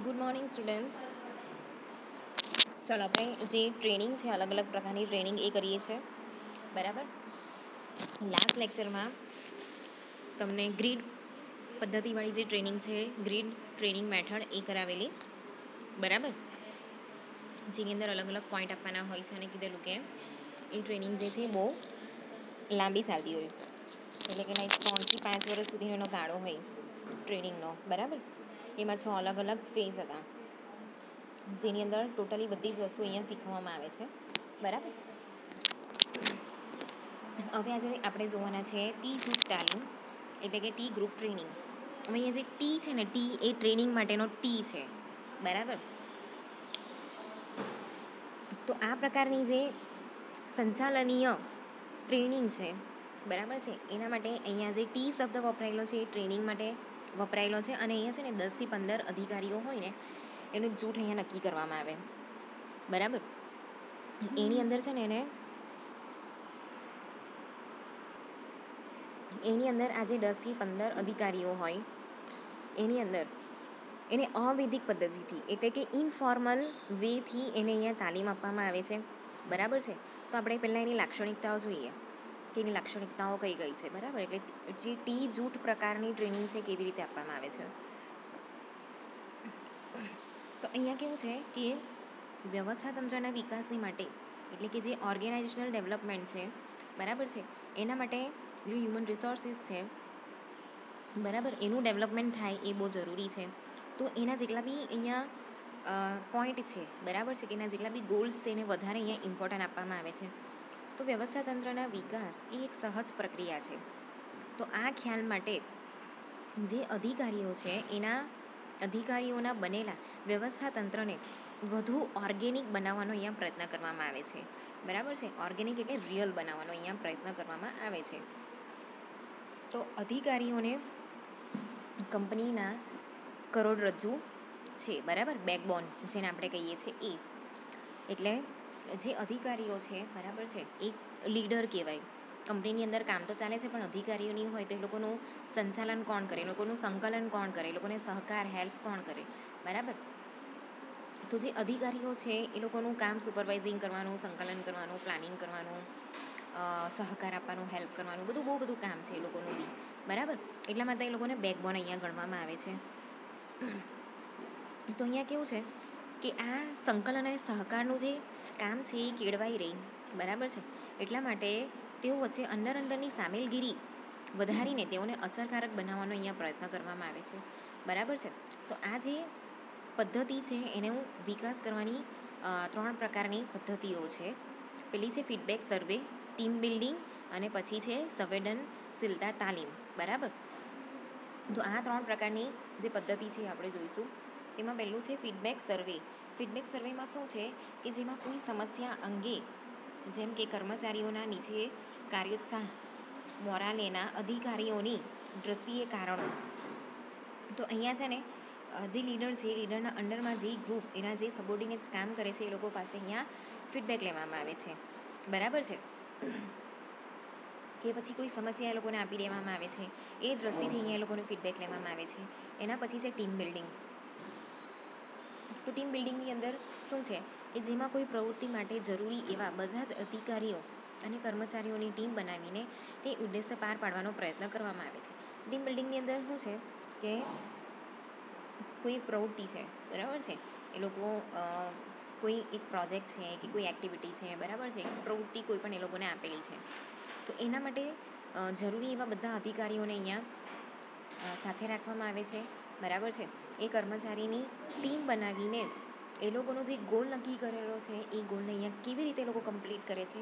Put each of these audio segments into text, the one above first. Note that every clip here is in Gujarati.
Good morning students. ચાલો આપણે જે ટ્રેનિંગ છે અલગ અલગ પ્રકારની ટ્રેનિંગ એ કરીએ છીએ બરાબર. લાસ્ટ લેક્ચરમાં તમને ગ્રીડ પદ્ધતિવાળી જે ટ્રેનિંગ છે ગ્રીડ ટ્રેનિંગ મેથડ એ કરાવેલી બરાબર, જેની અંદર અલગ અલગ પોઈન્ટ આપવાના હોય છે અને કીધેલું કે એ ટ્રેનિંગ જે છે બહુ લાંબી ચાલતી હોય, એટલે કે લાઈક 3 થી 5 વર્ષ સુધીનો એનો ગાળો હોય ટ્રેનિંગનો બરાબર. એમાં 6 અલગ અલગ ફેઝ હતા, જેની અંદર ટોટલી બધી જ વસ્તુ અહીંયા શીખવવામાં આવે છે બરાબર. હવે આજે આપણે જોવાના છે ટી જૂથ તાલીમ, એટલે કે ટી ગ્રુપ ટ્રેનિંગ. હવે અહીંયા જે ટી છે ને, ટી એ ટ્રેનિંગ માટેનો ટી છે બરાબર. તો આ પ્રકારની જે સંચાલનીય ટ્રેનિંગ છે બરાબર છે, એના માટે અહીંયા જે ટી શબ્દ વપરાયેલો છે એ ટ્રેનિંગ માટે વપરાયેલો છે. અને અહીંયા છે ને 10 થી 15 અધિકારીઓ હોય ને એનું જૂથ અહીંયા નક્કી કરવામાં આવે બરાબર. એની અંદર છે ને એની અંદર આજે 10 થી 15 અધિકારીઓ હોય, એની અંદર એને અવૈધિક પદ્ધતિથી એટલે કે ઇનફોર્મલ વેથી એને અહીંયા તાલીમ આપવામાં આવે છે બરાબર છે. તો આપણે પહેલાં એની લાક્ષણિકતાઓ જોઈએ કે એની લાક્ષણિકતાઓ કઈ કઈ છે બરાબર. એટલે જે ટી જૂથ પ્રકારની ટ્રેનિંગ છે કેવી રીતે આપવામાં આવે છે. તો અહીંયા કેવું છે કે વ્યવસ્થા તંત્રના વિકાસની માટે એટલે કે જે ઓર્ગેનાઇઝેશનલ ડેવલપમેન્ટ છે બરાબર છે, એના માટે જે હ્યુમન રિસોર્સિસ છે બરાબર, એનું ડેવલપમેન્ટ થાય એ બહુ જરૂરી છે. તો એના જેટલા બી અહીંયા પોઈન્ટ છે બરાબર છે, કે એના જેટલા બી ગોલ્સ છે એને વધારે અહીંયા ઇમ્પોર્ટન્ટ આપવામાં આવે છે. તો વ્યવસ્થા તંત્રના વિકાસ એ એક સહજ પ્રક્રિયા છે. તો આ ખ્યાલ માટે જે અધિકારીઓ છે એના અધિકારીઓના બનેલા વ્યવસ્થા તંત્રને વધુ ઓર્ગેનિક બનાવવાનો અહીંયા પ્રયત્ન કરવામાં આવે છે બરાબર છે. ઓર્ગેનિક એટલે રિયલ બનાવવાનો અહીંયા પ્રયત્ન કરવામાં આવે છે. તો અધિકારીઓને કંપનીના કરોડરજ્જુ છે બરાબર, બેકબોન જેને આપણે કહીએ છીએ એ. એટલે જે અધિકારીઓ છે બરાબર છે એ લીડર કહેવાય. કંપનીની અંદર કામ તો ચાલે છે પણ અધિકારીઓ નહીં હોય તો એ લોકોનું સંચાલન કોણ કરે, એ લોકોનું સંકલન કોણ કરે, એ લોકોને સહકાર હેલ્પ કોણ કરે બરાબર. તો જે અધિકારીઓ છે એ લોકોનું કામ સુપરવાઇઝિંગ કરવાનું, સંકલન કરવાનું, પ્લાનિંગ કરવાનું, સહકાર આપવાનું, હેલ્પ કરવાનું, બહુ બધું કામ છે એ લોકોનું બી બરાબર. એટલા માટે એ લોકોને બેકબોન અહીંયા ગણવામાં આવે છે. તો અહીંયા કેવું છે કે આ સંકલન અને સહકારનું જે કામ છે એ કેળવાઈ રહી બરાબર છે. એટલા માટે તેઓ વચ્ચે અંદરની સામેલગીરી વધારીને તેઓને અસરકારક બનાવવાનો અહીંયા પ્રયત્ન કરવામાં આવે છે બરાબર છે. તો આ જે પદ્ધતિ છે એને વિકાસ કરવાની 3 પ્રકારની પદ્ધતિઓ છે. પેલી છે ફીડબેક સર્વે, ટીમ બિલ્ડિંગ અને પછી છે સંવેદનશીલતા તાલીમ બરાબર. તો આ 3 પ્રકારની જે પદ્ધતિ છે આપણે જોઈશું. એમાં પહેલું છે ફીડબેક સર્વે. ફીડબેક સર્વેમાં શું છે કે જેમાં કોઈ સમસ્યા અંગે, જેમ કે કર્મચારીઓના નીચે કાર્યોત્સાહ, મોરાલેના અધિકારીઓની દ્રષ્ટિએ કારણો. તો અહીંયા છે ને જે લીડર છે, લીડરના અંડરમાં જે ગ્રુપ એના જે સબોર્ડિનેટ્સ કામ કરે છે એ લોકો પાસે અહીંયા ફીડબેક લેવામાં આવે છે બરાબર છે. કે પછી કોઈ સમસ્યા એ લોકોને આપી દેવામાં આવે છે, એ દ્રષ્ટિથી અહીંયા એ લોકોને ફીડબેક લેવામાં આવે છે. એના પછી છે ટીમ બિલ્ડિંગ. તો ટીમ બિલ્ડિંગની અંદર શું છે કે જેમાં કોઈ પ્રવૃત્તિ માટે જરૂરી એવા બધા જ અધિકારીઓ અને કર્મચારીઓની ટીમ બનાવીને તે ઉદ્દેશ્ય પાર પાડવાનો પ્રયત્ન કરવામાં આવે છે. ટીમ બિલ્ડિંગની અંદર શું છે કે કોઈ એક પ્રવૃત્તિ છે બરાબર છે, એ લોકો કોઈ એક પ્રોજેક્ટ છે કે કોઈ એક્ટિવિટી છે બરાબર છે, પ્રવૃત્તિ કોઈ પણ એ લોકોને આપેલી છે. તો એના માટે જરૂરી એવા બધા અધિકારીઓને અહીંયા સાથે રાખવામાં આવે છે બરાબર છે. એ કર્મચારીની ટીમ બનાવીને એ લોકોનો જે ગોલ નક્કી કરેલો છે એ ગોલને અહીંયા કેવી રીતે એ લોકો કમ્પ્લીટ કરે છે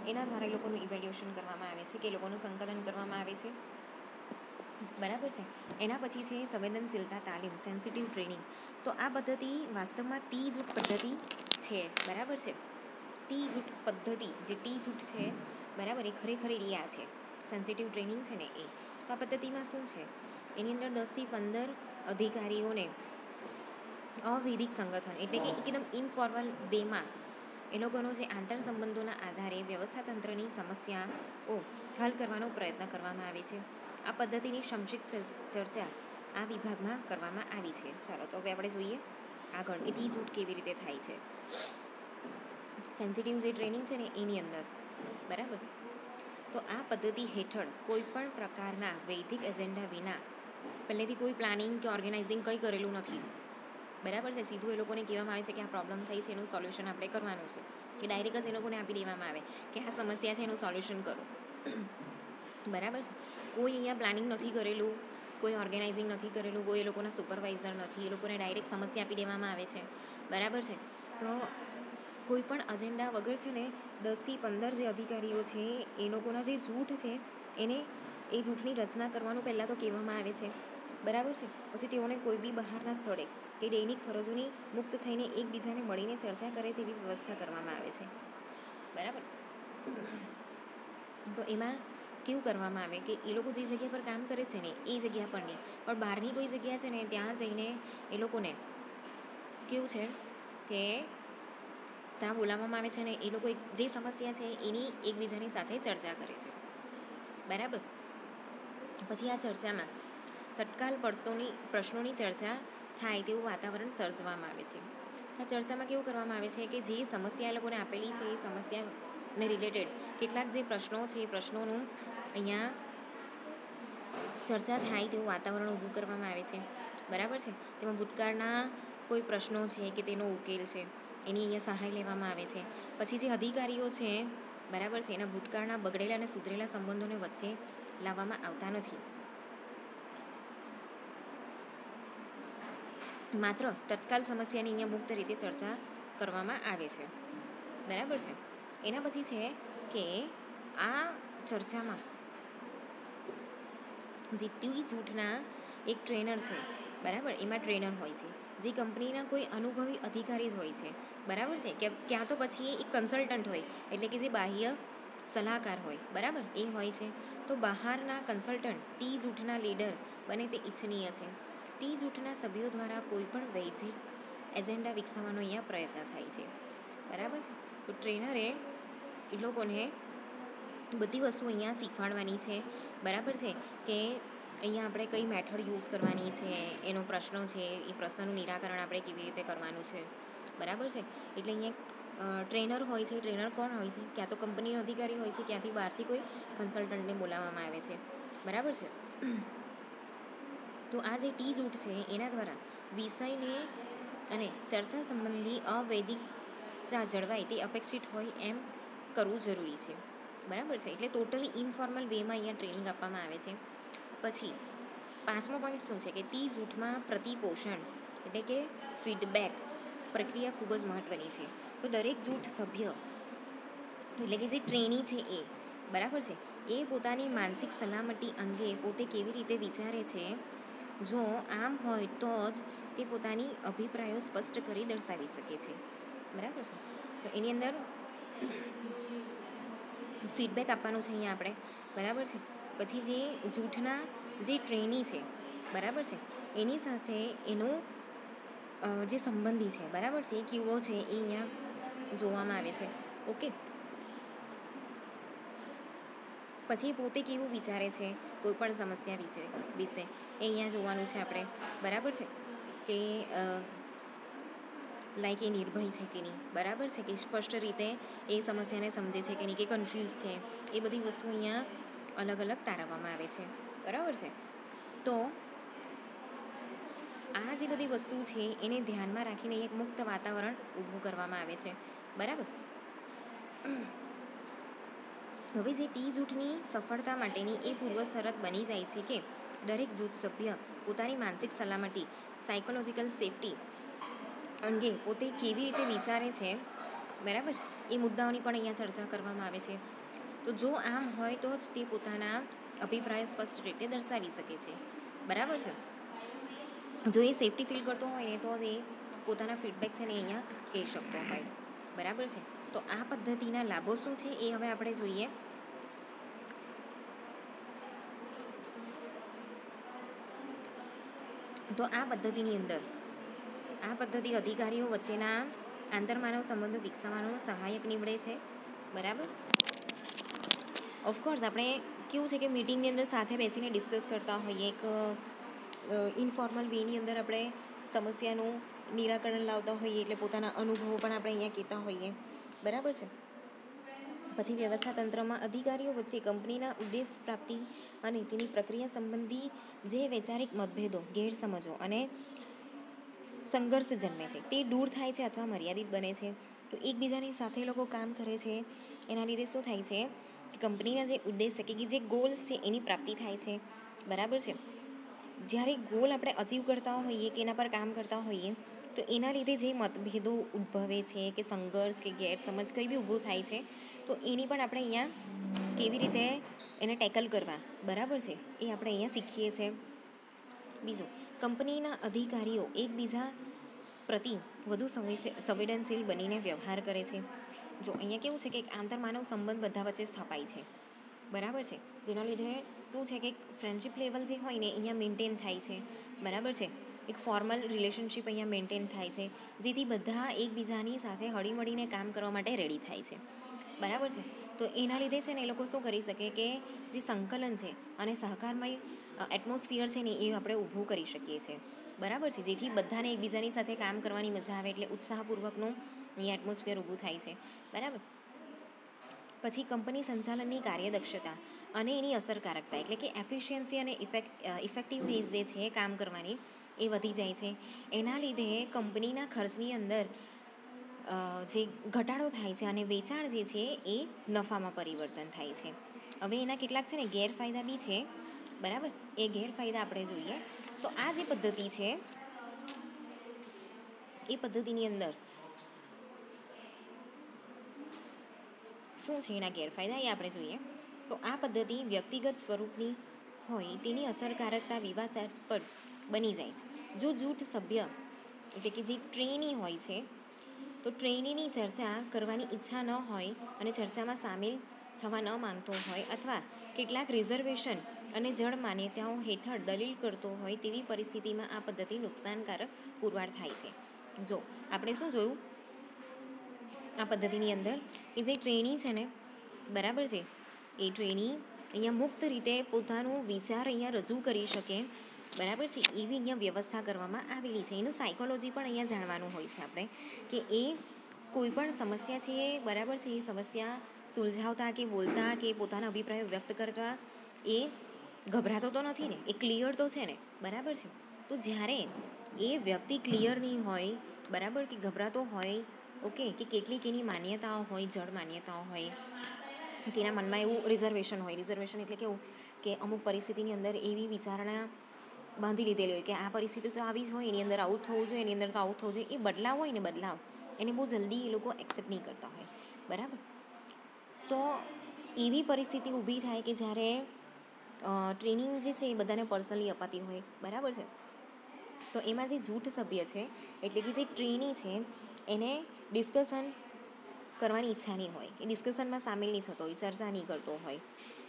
એના દ્વારા એ લોકોનું ઇવેલ્યુએશન કરવામાં આવે છે, કે એ લોકોનું સંકલન કરવામાં આવે છે બરાબર છે. એના પછી છે સંવેદનશીલતા તાલીમ, સેન્સિટિવ ટ્રેનિંગ. તો આ પદ્ધતિ વાસ્તવમાં ટી જૂથ પદ્ધતિ છે બરાબર છે. ટી જૂથ પદ્ધતિ જે ટી જૂથ છે બરાબર, એ ખરેખર આ છે સેન્સિટિવ ટ્રેનિંગ છે ને એ. તો આ પદ્ધતિમાં શું છે, એની અંદર 10 થી 15 અધિકારીઓને અવૈધિક સંગઠન એટલે કે એકદમ ઇનફોર્મલ વેમાં એ લોકોનો જે આંતર સંબંધોના આધારે વ્યવસ્થા તંત્રની સમસ્યાઓ હલ કરવાનો પ્રયત્ન કરવામાં આવે છે. આ પદ્ધતિની સંક્ષિપ્ત ચર્ચા આ વિભાગમાં કરવામાં આવી છે. ચાલો તો હવે આપણે જોઈએ આગળ એ ટી જૂઠ કેવી રીતે થાય છે, સેન્સિટિવ જે ટ્રેનિંગ છે ને એની અંદર, બરાબર. તો આ પદ્ધતિ હેઠળ કોઈ પણ પ્રકારના વૈદિક એજન્ડા વિના પહેલેથી કોઈ પ્લાનિંગ કે ઓર્ગેનાઇઝિંગ કંઈ કરેલું નથી, બરાબર છે. સીધું એ લોકોને કહેવામાં આવે છે કે આ પ્રોબ્લેમ થઈ છે, એનું સોલ્યુશન આપણે કરવાનું છે, કે ડાયરેક્ટ જ એ લોકોને આપી દેવામાં આવે કે આ સમસ્યા છે, એનું સોલ્યુશન કરો, બરાબર છે. કોઈ અહીંયા પ્લાનિંગ નથી કરેલું, કોઈ ઓર્ગેનાઇઝિંગ નથી કરેલું, કોઈ એ લોકોના સુપરવાઇઝર નથી, એ લોકોને ડાયરેક્ટ સમસ્યા આપી દેવામાં આવે છે, બરાબર છે. તો કોઈ પણ અજેન્ડા વગર છે ને 10થી 15 જે અધિકારીઓ છે એ લોકોના જે જૂથ છે એને એ જૂથની રચના કરવાનું પહેલાં તો કહેવામાં આવે છે, બરાબર છે. પછી તેઓને કોઈ બી બહારના સ્થળે કે દૈનિક ફરજોની મુક્ત થઈને એકબીજાને મળીને ચર્ચા કરે તેવી વ્યવસ્થા કરવામાં આવે છે, બરાબર. તો એમાં કેવું કરવામાં આવે કે એ લોકો જે જગ્યા પર કામ કરે છે ને એ જગ્યા પર નહીં, પણ બહારની કોઈ જગ્યા છે ને ત્યાં જઈને એ લોકોને કેવું છે કે ત્યાં બોલાવવામાં આવે છે ને એ લોકો જે સમસ્યા છે એની એકબીજાની સાથે ચર્ચા કરે છે, બરાબર. પછી આ ચર્ચામાં તત્કાલ પ્રશ્નોની ચર્ચા થાય તેવું વાતાવરણ સર્જવામાં આવે છે. આ ચર્ચામાં કેવું કરવામાં આવે છે કે જે સમસ્યા એ લોકોને આપેલી છે એ સમસ્યાને રિલેટેડ કેટલાક જે પ્રશ્નો છે એ પ્રશ્નોનું અહીંયા ચર્ચા થાય તેવું વાતાવરણ ઊભું કરવામાં આવે છે, બરાબર છે. તેમાં ભૂતકાળના કોઈ પ્રશ્નો છે કે તેનો ઉકેલ છે એની અહીંયા સહાય લેવામાં આવે છે. પછી જે અધિકારીઓ છે, બરાબર છે, એના ભૂતકાળના બગડેલા અને સુધરેલા સંબંધોને વચ્ચે લાવવામાં આવતા નથી, માત્ર તત્કાલ સમસ્યાની અહીંયા મુક્ત રીતે ચર્ચા કરવામાં આવે છે, બરાબર છે. એના પછી છે કે આ ચર્ચામાં જે ટી જૂથના એક ટ્રેનર છે, બરાબર, એમાં ટ્રેનર હોય છે, જે કંપનીના કોઈ અનુભવી અધિકારી જ હોય છે, બરાબર છે, કે ક્યાં તો પછી એક કન્સલ્ટન્ટ હોય એટલે કે જે બાહ્ય સલાહકાર હોય, બરાબર, એ હોય છે. તો બહારના કન્સલ્ટન્ટ ટી જૂથના લીડર બને તે ઈચ્છનીય છે. ટી જૂથના સભ્યો દ્વારા કોઈ પણ વૈદિક એજન્ડા વિકસાવવાનો અહીંયા પ્રયત્ન થાય છે, બરાબર છે. તો ટ્રેનરે એ લોકોને બધી વસ્તુ અહીંયા શીખવાડવાની છે, બરાબર છે, કે અહીંયા આપણે કઈ મેથડ યુઝ કરવાની છે, એનો પ્રશ્નો છે એ પ્રશ્નનું નિરાકરણ આપણે કેવી રીતે કરવાનું છે, બરાબર છે. એટલે અહીંયા ટ્રેનર હોય છે. ટ્રેનર કોણ હોય છે? ક્યાં તો કંપનીનો અધિકારી હોય છે, ક્યાંથી બહારથી કોઈ કન્સલ્ટન્ટને બોલાવવામાં આવે છે, બરાબર છે. તો આ જે ટી જૂથ છે એના દ્વારા વિષયને અને ચર્ચા સંબંધી અવૈધિકતા જળવાય તે અપેક્ષિત હોય એમ કરવું જરૂરી છે, બરાબર છે. એટલે ટોટલી ઇનફોર્મલ વેમાં અહીંયા ટ્રેનિંગ આપવામાં આવે છે. પછી 5મો પોઈન્ટ શું છે કે ટી જૂથમાં પ્રતિપોષણ એટલે કે ફીડબેક પ્રક્રિયા ખૂબ જ મહત્ત્વની છે. તો દરેક જૂથ સભ્ય એટલે કે જે ટ્રેની છે એ, બરાબર છે, એ પોતાની માનસિક સલામતી અંગે પોતે કેવી રીતે વિચારે છે, જો આમ હોય તો જ તે પોતાની અભિપ્રાયો સ્પષ્ટ કરી દર્શાવી શકે છે, બરાબર છે. તો એની અંદર ફીડબેક આપવાનું છે અહીંયા આપણે, બરાબર છે. પછી જે જૂથના જે ટ્રેની છે, બરાબર છે, એની સાથે એનું જે સંબંધી છે, બરાબર છે, એ કેવો છે એ અહીંયા જોવામાં આવે છે, ઓકે. પછી પોતે કેવું વિચારે છે કોઈ પણ સમસ્યા વિશે એ અહીંયા જોવાનું છે આપણે, બરાબર છે, કે લાઈક એ નિર્ભય છે કે નહીં, બરાબર છે, કે સ્પષ્ટ રીતે એ સમસ્યાને સમજે છે કે નહીં, કે કન્ફ્યુઝ છે, એ બધી વસ્તુ અહીંયા અલગ અલગ તારવવામાં આવે છે, બરાબર છે. તો આ જે બધી વસ્તુ છે એને ધ્યાનમાં રાખીને એક મુક્ત વાતાવરણ ઊભું કરવામાં આવે છે, બરાબર. હવે જે ટી જૂથની સફળતા માટેની એ પૂર્વ શરત બની જાય છે કે દરેક જૂથ સભ્ય પોતાની માનસિક સલામતી સાયકોલોજીકલ સેફટી અંગે પોતે કેવી રીતે વિચારે છે, બરાબર, એ મુદ્દાઓની પણ અહીંયા ચર્ચા કરવામાં આવે છે. તો જો આમ હોય તો જ તે પોતાના અભિપ્રાય સ્પષ્ટ રીતે દર્શાવી શકે છે, બરાબર છે. જો એ સેફટી ફીલ કરતો હોય ને તો જ એ પોતાના ફીડબેક છે ને અહીંયા કહી શકતો હોય, બરાબર છે. તો આ પદ્ધતિના લાભો શું છે એ હવે આપણે જોઈએ. તો આ પદ્ધતિની અંદર આ પદ્ધતિ અધિકારીઓ વચ્ચેના આંતરમાનવ સંબંધો વિકસાવવાનો સહાયક નીવડે છે, બરાબર. ઓફકોર્સ આપણે કેવું છે કે મીટિંગની અંદર સાથે બેસીને ડિસ્કસ કરતા હોઈએ, એક ઇનફોર્મલ વેની અંદર આપણે સમસ્યાનું નિરાકરણ લાવતા હોઈએ, એટલે પોતાના અનુભવો પણ આપણે અહીંયા કહેતા હોઈએ. બરાબર છે. પછી વ્યવસ્થા તંત્રમાં અધિકારીઓ વચ્ચે કંપનીના ઉદ્દેશ પ્રાપ્તિ અને તેની પ્રક્રિયા સંબંધી જે વૈચારિક મતભેદો, ગેરસમજો અને સંઘર્ષ જન્મે છે તે દૂર થાય છે અથવા મર્યાદિત બને છે. તો એકબીજાની સાથે લોકો કામ કરે છે, એના લીધે શું થાય છે કે કંપનીના જે ઉદ્દેશ છે કે જે ગોલ્સ છે એની પ્રાપ્તિ થાય છે. બરાબર છે. જ્યારે ગોલ આપણે અચીવ કરતા હોઈએ કે એના પર કામ કરતા હોઈએ, તો એના લીધે જે મતભેદો ઉદ્ભવે છે કે સંઘર્ષ કે ગેરસમજ કંઈ બી ઊભું થાય છે, તો એની પણ આપણે અહીંયા કેવી રીતે એને ટેકલ કરવા, બરાબર છે, એ આપણે અહીંયા શીખીએ છીએ. બીજું, કંપનીના અધિકારીઓ એકબીજા પ્રતિ વધુ સંવેદનશીલ બનીને વ્યવહાર કરે છે. જો અહીંયા કેવું છે કે એક આંતરમાનવ સંબંધ બધા વચ્ચે સ્થપાય છે. બરાબર છે. જેના લીધે શું છે કે એક ફ્રેન્ડશિપ લેવલ જે હોય ને અહીંયા મેન્ટેન થાય છે. બરાબર છે. એક ફોર્મલ રિલેશનશિપ અહીંયા મેન્ટેન થાય છે, જેથી બધા એકબીજાની સાથે હળીમળીને કામ કરવા માટે રેડી થાય છે. બરાબર છે. તો એના લીધે છે ને એ લોકો શું કરી શકે કે જે સંકલન છે અને સહકારમય એટમોસ્ફિયર છે ને એ આપણે ઊભું કરી શકીએ છીએ. બરાબર છે. જેથી બધાને એકબીજાની સાથે કામ કરવાની મજા આવે, એટલે ઉત્સાહપૂર્વકનું અહીંયા એટમોસ્ફિયર ઊભું થાય છે. બરાબર. પછી કંપની સંચાલનની કાર્યદક્ષતા અને એની અસરકારકતા, એટલે કે એફિશિયન્સી અને ઇફેક્ટિવનેસ જે છે કામ કરવાની, એ વધી જાય છે. એના લીધે કંપનીના ખર્ચની અંદર જે ઘટાડો થાય છે અને વેચાણ જે છે એ નફામાં પરિવર્તન થાય છે. હવે એના કેટલાક છે ને ગેરફાયદા બી છે. બરાબર. એ ગેરફાયદા આપણે જોઈએ. તો આ જે પદ્ધતિ છે, એ પદ્ધતિની અંદર શું છે એના ગેરફાયદા એ આપણે જોઈએ. તો આ પદ્ધતિ વ્યક્તિગત સ્વરૂપની હોય, તેની અસરકારકતા વિવાદાસ્પદ બની જાય છે. જો જૂથ સભ્ય, એટલે કે જે ટ્રેની હોય છે, તો ટ્રેનીની ચર્ચા કરવાની ઈચ્છા ન હોય અને ચર્ચામાં સામેલ થવા ન માંગતો હોય, અથવા કેટલાક રિઝર્વેશન અને જળ માન્યતાઓ હેઠળ દલીલ કરતો હોય, તેવી પરિસ્થિતિમાં આ પદ્ધતિ નુકસાનકારક પુરવાર થાય છે. જો આપણે શું જોયું આ પદ્ધતિની અંદર કે જે ટ્રેની છે ને, બરાબર છે, એ ટ્રેની અહીંયા મુક્ત રીતે પોતાનું વિચાર અહીંયા રજૂ કરી શકે, બરાબર છે, એવી અહીંયા વ્યવસ્થા કરવામાં આવેલી છે. એનું સાયકોલોજી પણ અહીંયા જાણવાનું હોય છે આપણે, કે એ કોઈ પણ સમસ્યા છે, બરાબર છે, એ સમસ્યા સુલઝાવતા કે બોલતા કે પોતાના અભિપ્રાયો વ્યક્ત કરતા એ ગભરાતો તો નથી ને, એ ક્લિયર તો છે ને, બરાબર છે. તો જ્યારે એ વ્યક્તિ ક્લિયર નહીં હોય, બરાબર, કે ગભરાતો હોય, ઓકે, કે કેટલીક એની માન્યતાઓ હોય, જળ માન્યતાઓ હોય, કે એના મનમાં એવું રિઝર્વેશન હોય. રિઝર્વેશન એટલે કેવું કે અમુક પરિસ્થિતિની અંદર એવી વિચારણા બાંધી લીધેલી હોય કે આ પરિસ્થિતિ તો આવી જ હોય, એની અંદર આવું થવું જોઈએ, એની અંદર તો આવું થવું જોઈએ. એ બદલાવ હોય ને, બદલાવ એને બહુ જલ્દી એ લોકો એક્સેપ્ટ નહીં કરતા હોય. બરાબર. તો એવી પરિસ્થિતિ ઊભી થાય કે જ્યારે ટ્રેનિંગ જે છે એ બધાને પર્સનલી અપાતી હોય, બરાબર છે. તો એમાં જે જૂથ સભ્ય છે, એટલે કે જે ટ્રેની છે, એને ડિસ્કશન કરવાની ઈચ્છા નહીં હોય, કે ડિસ્કશનમાં સામેલ નહીં થતો હોય, ચર્ચા નહીં કરતો હોય,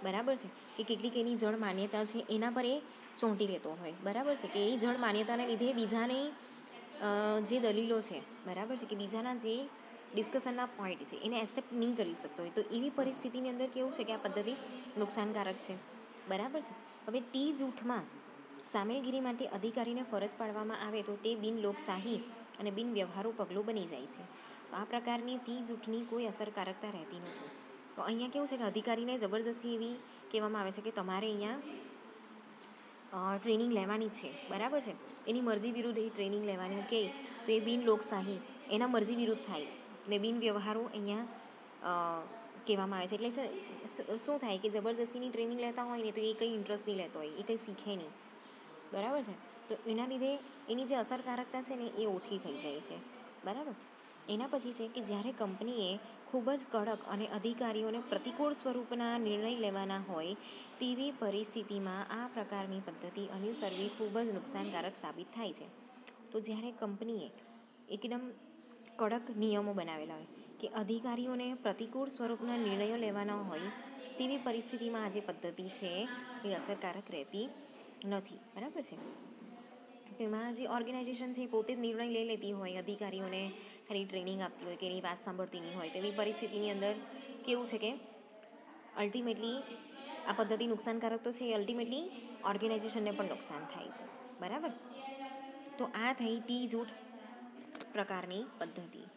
બરાબર છે, કે કેટલીક એની જળ માન્યતા છે એના પર એ ચોંટી રહેતો હોય, બરાબર છે, કે એ જળ માન્યતાને લીધે બીજાની જે દલીલો છે, બરાબર છે, કે બીજાના જે ડિસ્કશનના પોઈન્ટ છે એને એક્સેપ્ટ નહીં કરી શકતો હોય. તો એવી પરિસ્થિતિની અંદર કેવું છે કે આ પદ્ધતિ નુકસાનકારક છે, બરાબર છે. હવે ટી જૂથમાં સામેલગીરી માટે અધિકારીને ફરજ પાડવામાં આવે તો તે બિનલોકશાહી અને બિનવ્યવહારુ પગલું બની જાય છે. તો આ પ્રકારની ટી જૂથની કોઈ અસરકારકતા રહેતી નથી. તો અહીંયા કેવું છે કે અધિકારીને જબરજસ્તી એવી કહેવામાં આવે છે કે તમારે અહીંયા ટ્રેનિંગ લેવાની જ છે, બરાબર છે. એની મરજી વિરુદ્ધ એ ટ્રેનિંગ લેવાની કે તો એ બિનલોકશાહી એના મરજી વિરુદ્ધ થાય છે, ને બિનવ્યવહારુ અહીંયા કહેવામાં આવે છે. એટલે શું થાય કે જબરજસ્તીની ટ્રેનિંગ લેતા હોય ને તો એ કંઈ ઇન્ટરેસ્ટ નહીં લેતો હોય, એ કંઈ શીખે નહીં, બરાબર છે. તો એના લીધે એની જે અસરકારકતા છે ને એ ઓછી થઈ જાય છે, બરાબર. એના પછી છે કે જ્યારે કંપનીએ ખૂબ જ કડક અને અધિકારીઓને પ્રતિકૂળ સ્વરૂપના નિર્ણય લેવાના હોય, તેવી પરિસ્થિતિમાં આ પ્રકારની પદ્ધતિ અનુસરવી ખૂબ જ નુકસાનકારક સાબિત થાય છે. તો જ્યારે કંપનીએ એકદમ કડક નિયમો બનાવેલા હોય કે અધિકારીઓને પ્રતિકૂળ સ્વરૂપના નિર્ણયો લેવાના હોય, તેવી પરિસ્થિતિમાં આ જે પદ્ધતિ છે એ અસરકારક રહેતી નથી, બરાબર છે. તેમાં જે ઓર્ગેનાઇઝેશન છે પોતે જ નિર્ણય લઈ લેતી હોય, અધિકારીઓને ખાલી ટ્રેનિંગ આપતી હોય કે એની વાત સાંભળતી નહીં હોય, તેવી પરિસ્થિતિની અંદર કેવું છે કે અલ્ટિમેટલી આ પદ્ધતિ નુકસાનકારક તો છે, અલ્ટિમેટલી ઓર્ગેનાઇઝેશનને પણ નુકસાન થાય છે, બરાબર. તો તો આ થઈ ટી જૂથ પ્રકારની પદ્ધતિ.